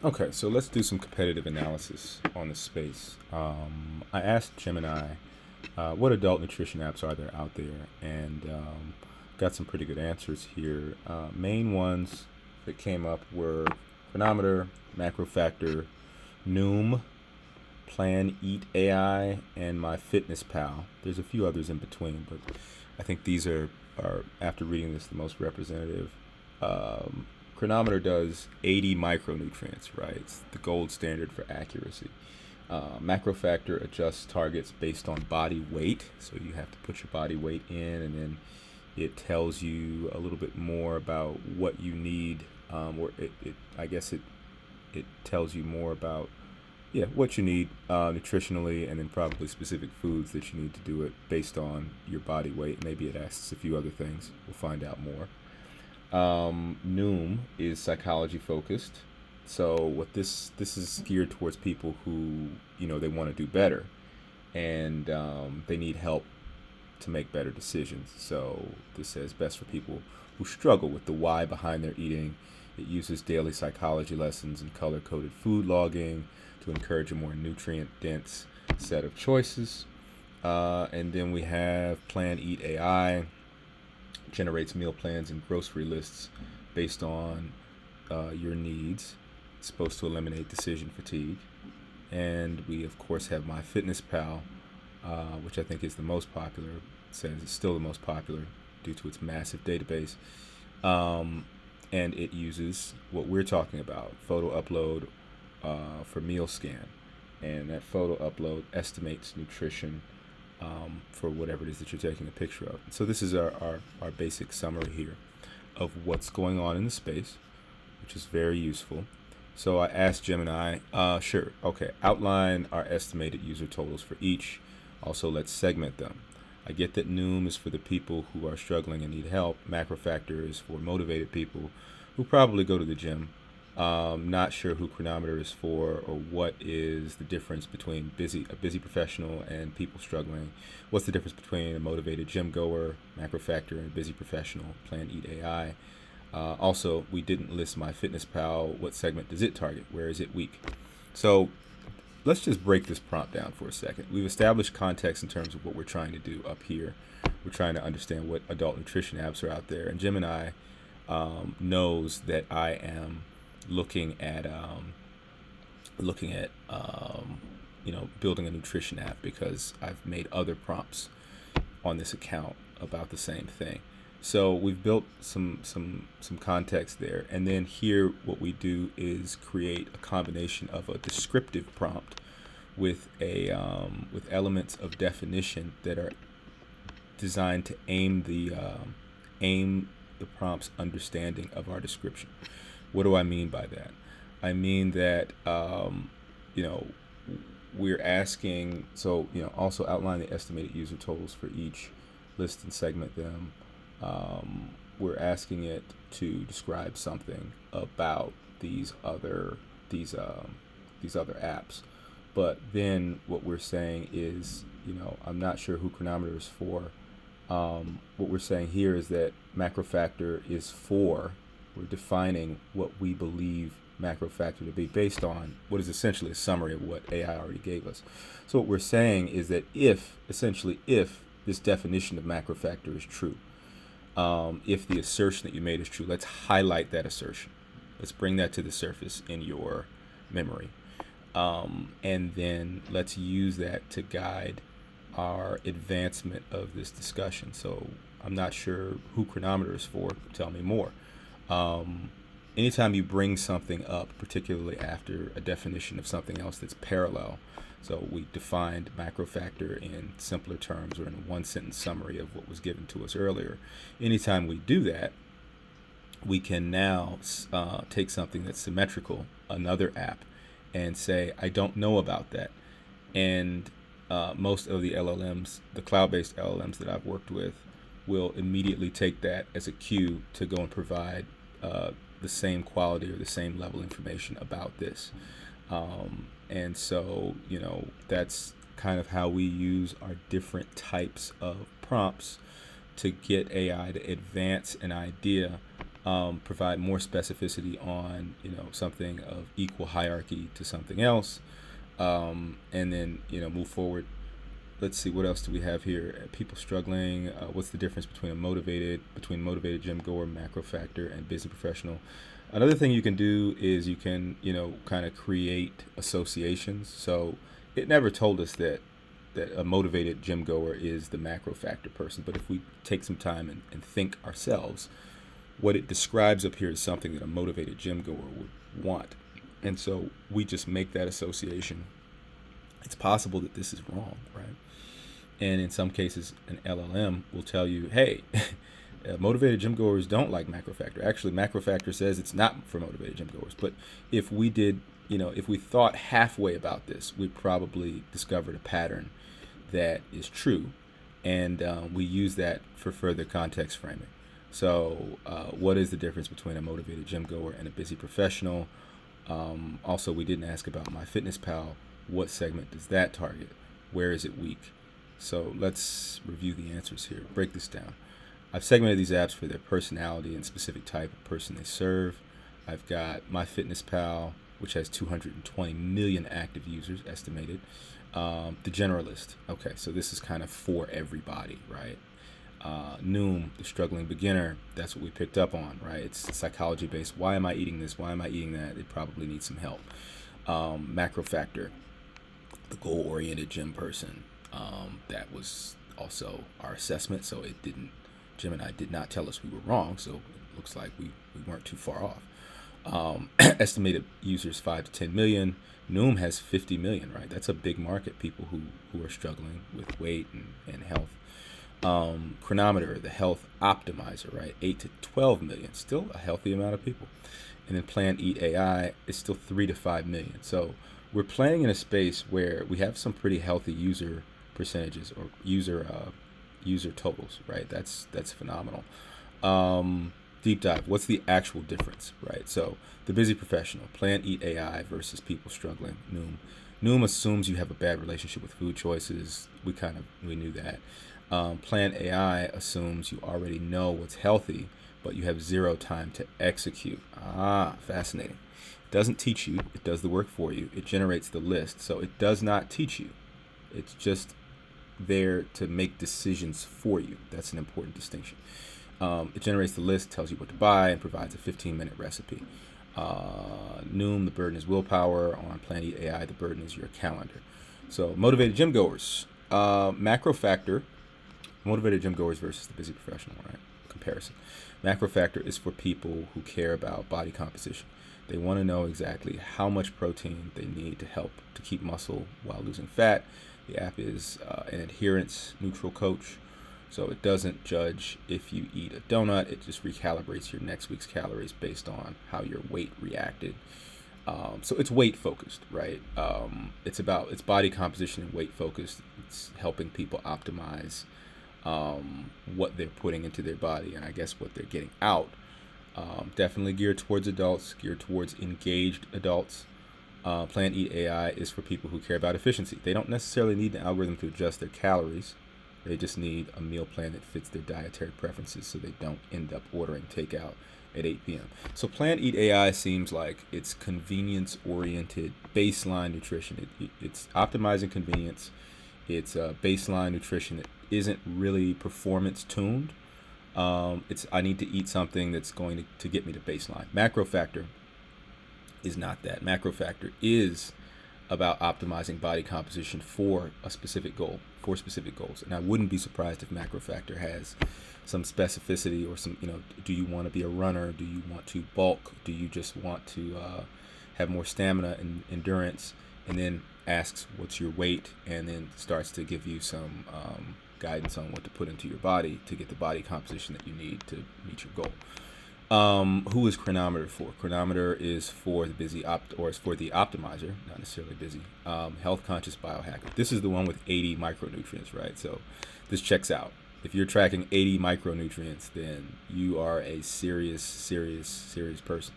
Okay, so let's do some competitive analysis on the space. I asked Gemini what adult nutrition apps are there out there, and got some pretty good answers here. Main ones that came up were Chronometer, MacroFactor, Noom, Plan Eat AI, and MyFitnessPal. There's a few others in between, but I think these are after reading this, the most representative. Um, Chronometer does 80 micronutrients, right? It's the gold standard for accuracy. MacroFactor adjusts targets based on body weight, so you have to put your body weight in, and then it tells you a little bit more about what you need, or I guess it tells you more about what you need nutritionally, and then probably specific foods that you need to do it based on your body weight. Maybe it asks a few other things. We'll find out more. Noom is psychology focused. So what this is geared towards people who they want to do better, and they need help to make better decisions. So this says best for people who struggle with the why behind their eating. It uses daily psychology lessons and color coded food logging to encourage a more nutrient dense set of choices. And then we have Plan Eat AI, generates meal plans and grocery lists based on your needs. It's supposed to eliminate decision fatigue. And we, of course, have MyFitnessPal, which I think is the most popular. It says it's still the most popular due to its massive database. Um, and it uses what we're talking about, photo upload for meal scan. And that photo upload estimates nutrition for whatever it is that you're taking a picture of. So this is our basic summary here of what's going on in the space, which is very useful. So I asked Gemini, sure, okay, outline our estimated user totals for each. Also, let's segment them. I get that Noom is for the people who are struggling and need help. MacroFactor is for motivated people who probably go to the gym. Not sure who Chronometer is for, or what is the difference between a busy professional and people struggling. What's the difference between a motivated gym goer, MacroFactor, and a busy professional, Plan Eat AI. Also, we didn't list MyFitnessPal. What segment does it target? Where is it weak? So let's just break this prompt down for a second. We've established context in terms of what we're trying to do up here. We're trying to understand what adult nutrition apps are out there, and Gemini knows that I am looking at building a nutrition app because I've made other prompts on this account about the same thing. So we've built some context there, and then here what we do is create a combination of a descriptive prompt with with elements of definition that are designed to aim the prompt's understanding of our description. What do I mean by that? I mean that you know we're asking, so also outline the estimated user totals for each, list and segment them. We're asking it to describe something about these other apps. But then what we're saying is, I'm not sure who Chronometer is for. What we're saying here is that MacroFactor is for. We're defining what we believe MacroFactor to be based on what is essentially a summary of what AI already gave us. So what we're saying is that if this definition of MacroFactor is true, if the assertion that you made is true, let's highlight that assertion. Let's bring that to the surface in your memory. And then let's use that to guide our advancement of this discussion. So I'm not sure who Chronometer is for. Tell me more. Anytime you bring something up, particularly after a definition of something else that's parallel, so we defined MacroFactor in simpler terms or in a one sentence summary of what was given to us earlier. Anytime we do that, we can now take something that's symmetrical, another app, and say, I don't know about that. And most of the LLMs, the cloud-based LLMs that I've worked with, will immediately take that as a cue to go and provide the same quality or the same level information about this. And so, that's kind of how we use our different types of prompts to get AI to advance an idea provide more specificity on, something of equal hierarchy to something else, and then, move forward. Let's see, what else do we have here? People struggling. What's the difference between motivated gym goer, macro factor, and busy professional? Another thing you can do is you can, kind of create associations. So it never told us that a motivated gym goer is the macro factor person. But if we take some time and think ourselves, what it describes up here is something that a motivated gym goer would want. And so we just make that association. It's possible that this is wrong, right? And in some cases, an LLM will tell you, hey, motivated gym goers don't like macro factor. Actually, macro factor says it's not for motivated gym goers. But if we did, if we thought halfway about this, we'd probably discovered a pattern that is true. And we use that for further context framing. So what is the difference between a motivated gym goer and a busy professional? Also, we didn't ask about MyFitnessPal. What segment does that target? Where is it weak? So let's review the answers here. Break this down. I've segmented these apps for their personality and specific type of person they serve. I've got MyFitnessPal, which has 220 million active users estimated. The generalist. Okay, so this is kind of for everybody, right? Noom, the struggling beginner. That's what we picked up on, right? It's psychology based. Why am I eating this? Why am I eating that? It probably needs some help. Macro factor, the goal-oriented gym person. That was also our assessment, so Jim and I did not tell us we were wrong, so it looks like we weren't too far off. Estimated users 5 to 10 million. Noom has 50 million, right? That's a big market, people who are struggling with weight and health. Chronometer, the health optimizer, right? 8 to 12 million, still a healthy amount of people. And then Plan Eat AI is still 3 to 5 million. So we're playing in a space where we have some pretty healthy user percentages or user totals, right? That's phenomenal. Deep dive. What's the actual difference, right? So the busy professional, Plan Eat AI versus people struggling, Noom. Noom assumes you have a bad relationship with food choices. We knew that. Plan AI assumes you already know what's healthy, but you have zero time to execute. Fascinating. It doesn't teach you. It does the work for you. It generates the list. So it does not teach you. It's just there to make decisions for you. That's an important distinction. It generates the list, tells you what to buy, and provides a 15-minute recipe. Noom, the burden is willpower. On Plan Eat AI, the burden is your calendar. So motivated gym goers. Macro factor. Motivated gym goers versus the busy professional, right? Comparison. Macro factor is for people who care about body composition. They want to know exactly how much protein they need to help to keep muscle while losing fat. The app is an adherence neutral coach. So it doesn't judge if you eat a donut. It just recalibrates your next week's calories based on how your weight reacted. So it's weight focused, right? It's body composition and weight focused. It's helping people optimize what they're putting into their body and I guess what they're getting out. Definitely geared towards adults, geared towards engaged adults. Plan Eat AI is for people who care about efficiency. They don't necessarily need an algorithm to adjust their calories. They just need a meal plan that fits their dietary preferences so they don't end up ordering takeout at 8 p.m. So Plan Eat AI seems like it's convenience-oriented baseline nutrition. It's optimizing convenience. It's baseline nutrition that isn't really performance-tuned. I need to eat something that's going to get me to baseline. Macro factor is not that. Macro factor is about optimizing body composition for a specific goal, for specific goals. And I wouldn't be surprised if macro factor has some specificity or some, do you want to be a runner? Do you want to bulk? Do you just want to have more stamina and endurance? And then asks what's your weight and then starts to give you some guidance on what to put into your body to get the body composition that you need to meet your goal. Who is Chronometer for? Chronometer is for the busy is for the optimizer, not necessarily busy. Health conscious biohacker. This is the one with 80 micronutrients, right? So this checks out. If you're tracking 80 micronutrients, then you are a serious person.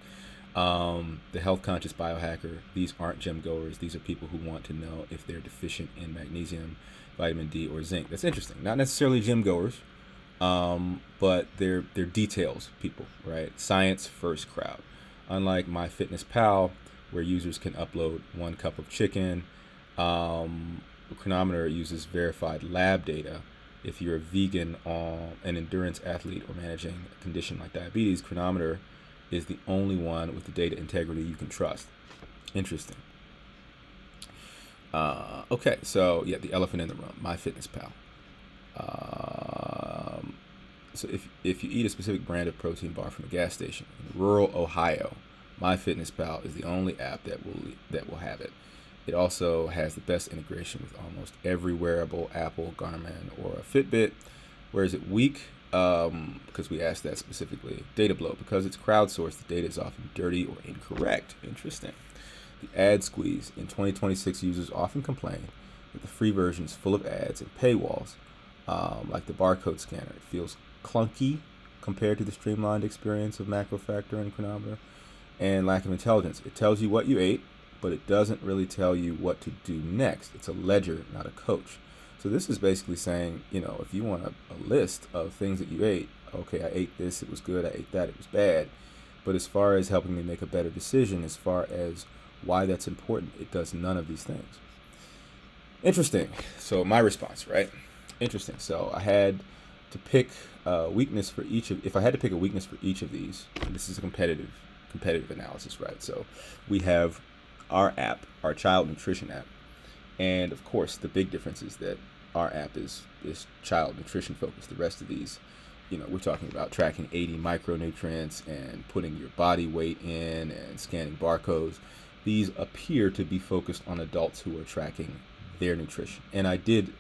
The health conscious biohacker, these aren't gym goers. These are people who want to know if they're deficient in magnesium, vitamin D, or zinc. That's interesting. Not necessarily gym goers, but they're details people, right? Science first crowd. Unlike MyFitnessPal, where users can upload 1 cup of chicken, Chronometer uses verified lab data. If you're a vegan, an endurance athlete, or managing a condition like diabetes, Chronometer is the only one with the data integrity you can trust. Interesting. Okay, so yeah, the elephant in the room, MyFitnessPal. So if you eat a specific brand of protein bar from a gas station in rural Ohio, MyFitnessPal is the only app that will have it. It also has the best integration with almost every wearable Apple, Garmin, or a Fitbit. Where is it weak? Because we asked that specifically. Data blow. Because it's crowdsourced, the data is often dirty or incorrect. Interesting. The ad squeeze. In 2026, users often complain that the free version is full of ads and paywalls, like the barcode scanner. It feels clunky compared to the streamlined experience of MacroFactor and Chronometer. And lack of intelligence. It tells you what you ate, but it doesn't really tell you what to do next. It's a ledger, not a coach. So this is basically saying, if you want a list of things that you ate, okay, I ate this, it was good, I ate that, it was bad. But as far as helping me make a better decision, as far as why that's important, it does none of these things. Interesting. So my response, right? Interesting. So I had to pick a weakness for each of, if I had to pick a weakness for each of these, and this is a competitive analysis, right? So we have our app, our child nutrition app. And of course, the big difference is that our app is child nutrition focused. The rest of these, we're talking about tracking 80 micronutrients and putting your body weight in and scanning barcodes. These appear to be focused on adults who are tracking their nutrition. And I did,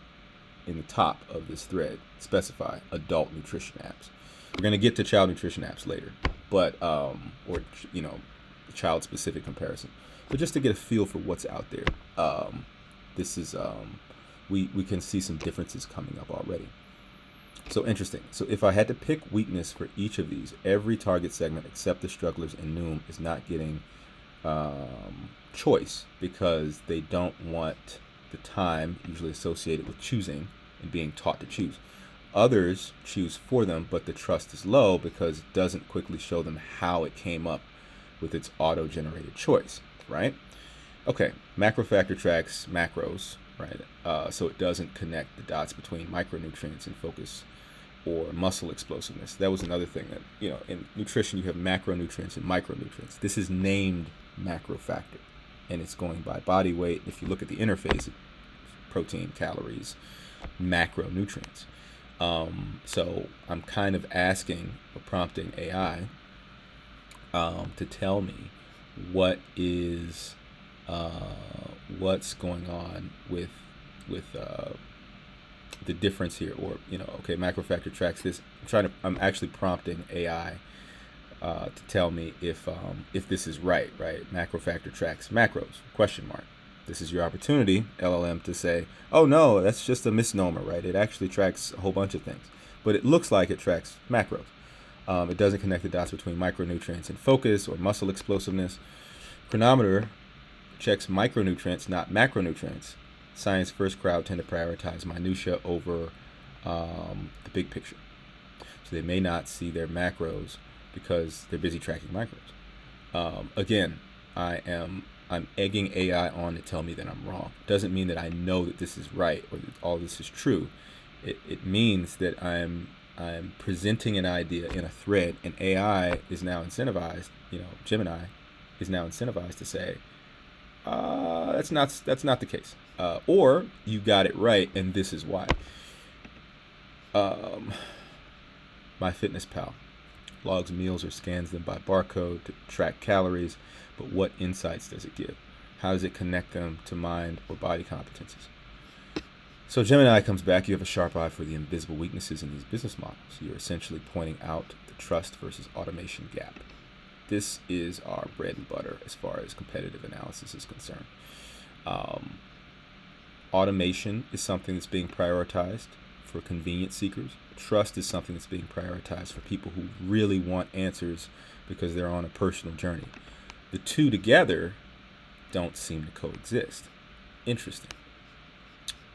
in the top of this thread, specify adult nutrition apps. We're going to get to child nutrition apps later, but, child specific comparison. But just to get a feel for what's out there, this is we can see some differences coming up already. So interesting. So if I had to pick weakness for each of these, every target segment except the strugglers and Noom is not getting choice because they don't want the time usually associated with choosing and being taught to choose. Others choose for them, but the trust is low because it doesn't quickly show them how it came up with its auto-generated choice. Right? Okay, MacroFactor tracks macros, right? So it doesn't connect the dots between micronutrients and focus or muscle explosiveness. That was another thing that, in nutrition you have macronutrients and micronutrients. This is named MacroFactor, and it's going by body weight. If you look at the interface, protein, calories, macronutrients. So I'm kind of asking or prompting AI to tell me what's going on with the difference here, or okay, MacroFactor tracks this. I'm actually prompting AI to tell me if this is right. MacroFactor tracks macros ? This is your opportunity, LLM, to say, oh no, that's just a misnomer, right? It actually tracks a whole bunch of things, but it looks like it tracks macros. It doesn't connect the dots between micronutrients and focus or muscle explosiveness. Chronometer checks micronutrients, not macronutrients. Science first crowd tend to prioritize minutia over the big picture. So they may not see their macros because they're busy tracking macros. Again, I'm egging AI on to tell me that I'm wrong. Doesn't mean that I know that this is right or that all this is true. It means that I'm presenting an idea in a thread, and AI is now incentivized. Gemini is now incentivized to say, that's not the case, or you got it right, and this is why. MyFitnessPal logs meals or scans them by barcode to track calories, but what insights does it give? How does it connect them to mind or body competencies? So Gemini comes back. You have a sharp eye for the invisible weaknesses in these business models. You're essentially pointing out the trust versus automation gap. This is our bread and butter as far as competitive analysis is concerned. Automation is something that's being prioritized for convenience seekers. Trust is something that's being prioritized for people who really want answers because they're on a personal journey. The two together don't seem to coexist. Interesting.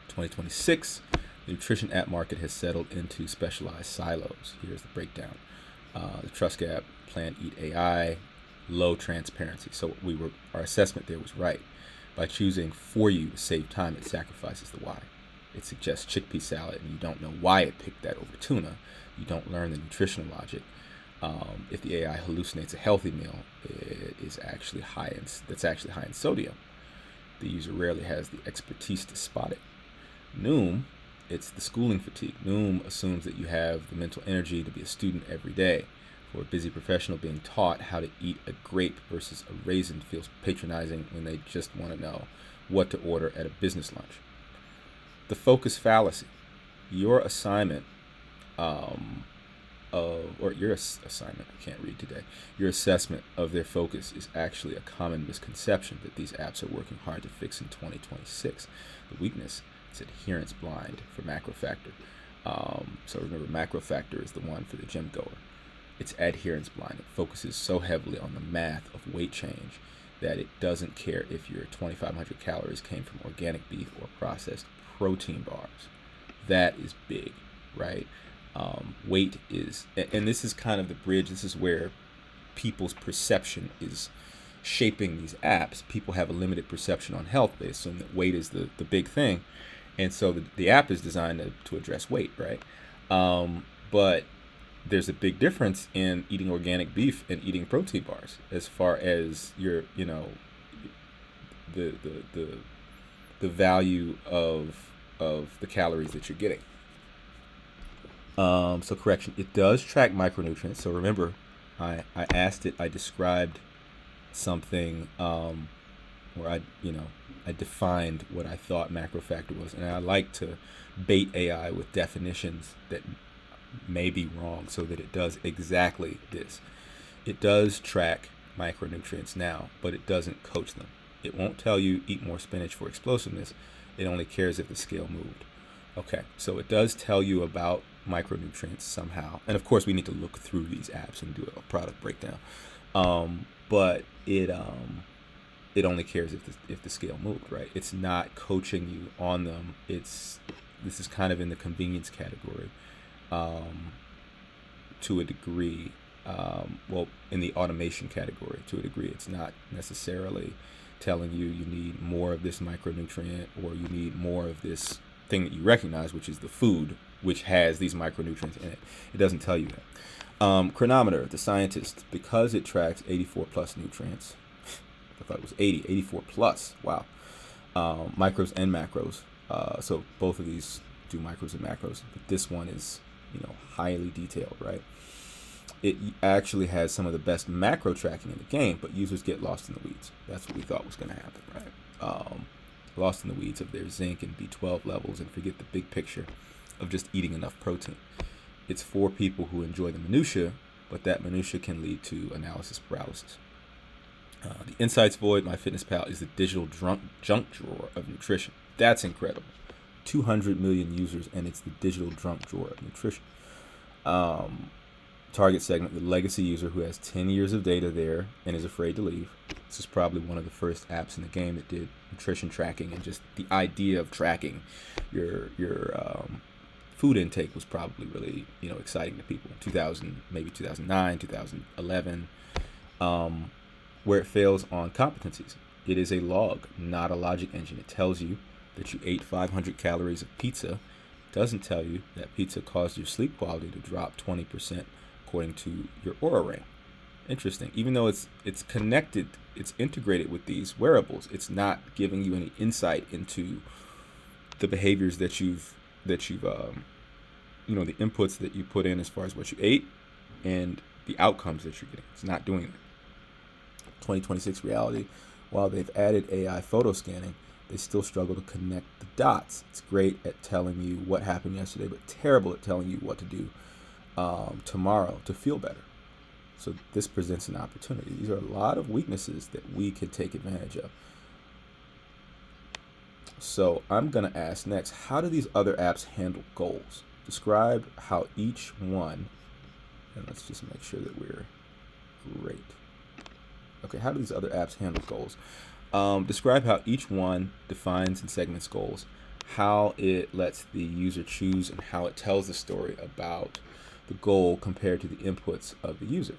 2026, The nutrition app market has settled into specialized silos. Here's the breakdown. The trust gap, Plan Eat AI, low transparency. So our assessment there was right. By choosing for you to save time, it sacrifices the why. It suggests chickpea salad, and you don't know why it picked that over tuna. You don't learn the nutritional logic. If the AI hallucinates a healthy meal, that's actually high in sodium. The user rarely has the expertise to spot it. Noom, it's the schooling fatigue. Noom assumes that you have the mental energy to be a student every day. For a busy professional, being taught how to eat a grape versus a raisin feels patronizing when they just want to know what to order at a business lunch. The focus fallacy. Your assignment I can't read today. Your assessment of their focus is actually a common misconception that these apps are working hard to fix in 2026. The weakness is adherence blind for MacroFactor. So remember, MacroFactor is the one for the gym goer. It's adherence blind. It focuses so heavily on the math of weight change that it doesn't care if your 2,500 calories came from organic beef or processed protein bars. That is big, right? Weight is, and this is kind of the bridge. This is where people's perception is shaping these apps. People have a limited perception on health. They assume that weight is the big thing. And so the app is designed to address weight, right? But there's a big difference in eating organic beef and eating protein bars as far as your, the value of the calories that you're getting. So correction, it does track micronutrients. So remember, I described something where I defined what I thought MacroFactor was, and I like to bait AI with definitions that may be wrong so that it does exactly this. It does track micronutrients now, but it doesn't coach them. It won't tell you eat more spinach for explosiveness. It only cares if the scale moved. Okay, so it does tell you about micronutrients somehow, and of course we need to look through these apps and do a product breakdown. But it only cares if the scale moved, right? It's not coaching you on them. This is kind of in the convenience category, to a degree. In the automation category to a degree. It's not necessarily telling you need more of this micronutrient or you need more of this thing that you recognize, which is the food, which has these micronutrients in it. It doesn't tell you that. Chronometer, the scientist, because it tracks 84 plus nutrients. I thought it was 84 plus. Wow. Micros and macros. So both of these do micros and macros, but this one is, highly detailed, right? It actually has some of the best macro tracking in the game, but users get lost in the weeds. That's what we thought was going to happen, right? Lost in the weeds of their zinc and B12 levels and forget the big picture of just eating enough protein. It's for people who enjoy the minutia, but that minutia can lead to analysis paralysis. The insights void, MyFitnessPal, is the digital junk drawer of nutrition. That's incredible. 200 million users, and it's the digital junk drawer of nutrition. Target segment, the legacy user who has 10 years of data there and is afraid to leave. This is probably one of the first apps in the game that did nutrition tracking, and just the idea of tracking your food intake was probably really exciting to people. 2000, maybe 2009, 2011. Where it fails on competencies, it is a log, not a logic engine. It tells you that you ate 500 calories of pizza. It doesn't tell you that pizza caused your sleep quality to drop 20% according to your Oura Ring. Interesting. Even though it's connected, it's integrated with these wearables, it's not giving you any insight into the behaviors that you've the inputs that you put in as far as what you ate and the outcomes that you're getting. It's not doing that. 2026 reality, while they've added AI photo scanning, they still struggle to connect the dots. It's great at telling you what happened yesterday, but terrible at telling you what to do tomorrow to feel better. So this presents an opportunity. These are a lot of weaknesses that we can take advantage of. So I'm going to ask next, how do these other apps handle goals? Describe how each one, and let's just make sure that we're great. Okay, how do these other apps handle goals? Describe how each one defines and segments goals. how it lets the user choose and how it tells the story about the goal compared to the inputs of the user.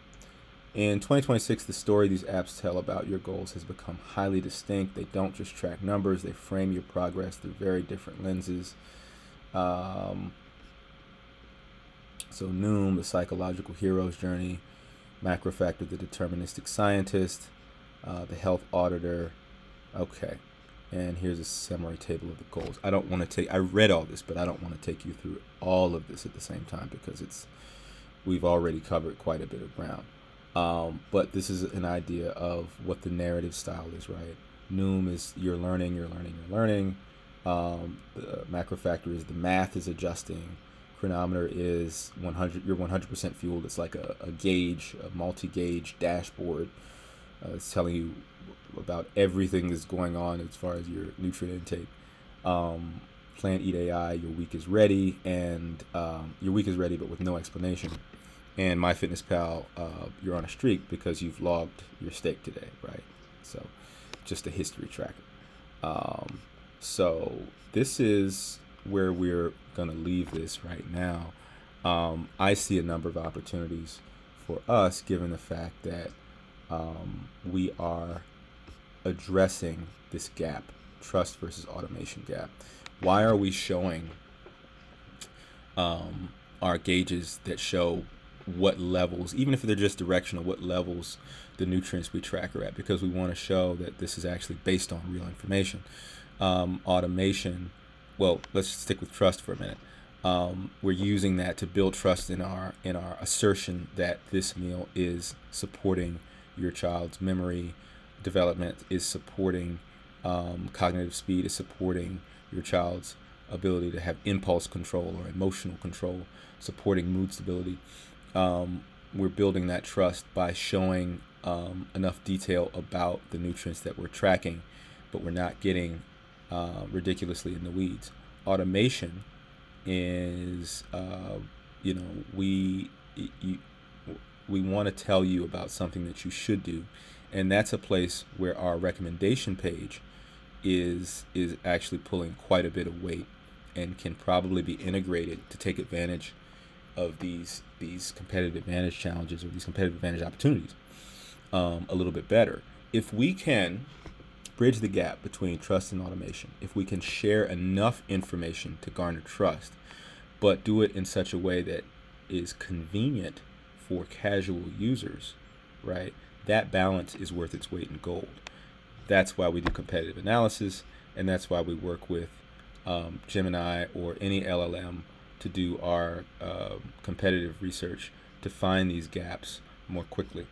In 2026, the story these apps tell about your goals has become highly distinct. They don't just track numbers, they frame your progress through very different lenses. So Noom, the psychological hero's journey; Macrofactor, the deterministic scientist; the health auditor. Okay, and here's a summary table of the goals. I read all this, but I don't want to take you through all of this at the same time because we've already covered quite a bit of ground. But this is an idea of what the narrative style is, right? Noom is you're learning. Macrofactor is the math is adjusting. Chronometer is 100. You're 100% fueled. It's like a gauge, a multi-gauge dashboard. It's telling you about everything that's going on as far as your nutrient intake. Plan, Eat AI, your week is ready, and your week is ready, but with no explanation. And MyFitnessPal, you're on a streak because you've logged your steak today, right? So, just a history tracker. So this is where we're going to leave this right now. I see a number of opportunities for us, given the fact that we are addressing this gap, trust versus automation gap. Why are we showing our gauges that show what levels, even if they're just directional, what levels the nutrients we track are at? Because we want to show that this is actually based on real information. Automation, well, let's stick with trust for a minute. We're using that to build trust in our assertion that this meal is supporting your child's memory development, is supporting cognitive speed, is supporting your child's ability to have impulse control or emotional control, supporting mood stability. We're building that trust by showing enough detail about the nutrients that we're tracking, but we're not getting ridiculously in the weeds. Automation is, we want to tell you about something that you should do, and that's a place where our recommendation page is actually pulling quite a bit of weight and can probably be integrated to take advantage of these competitive advantage challenges or these competitive advantage opportunities a little bit better. If we can bridge the gap between trust and automation, if we can share enough information to garner trust, but do it in such a way that is convenient for casual users, right? That balance is worth its weight in gold. That's why we do competitive analysis, and that's why we work with Gemini or any LLM to do our competitive research to find these gaps more quickly.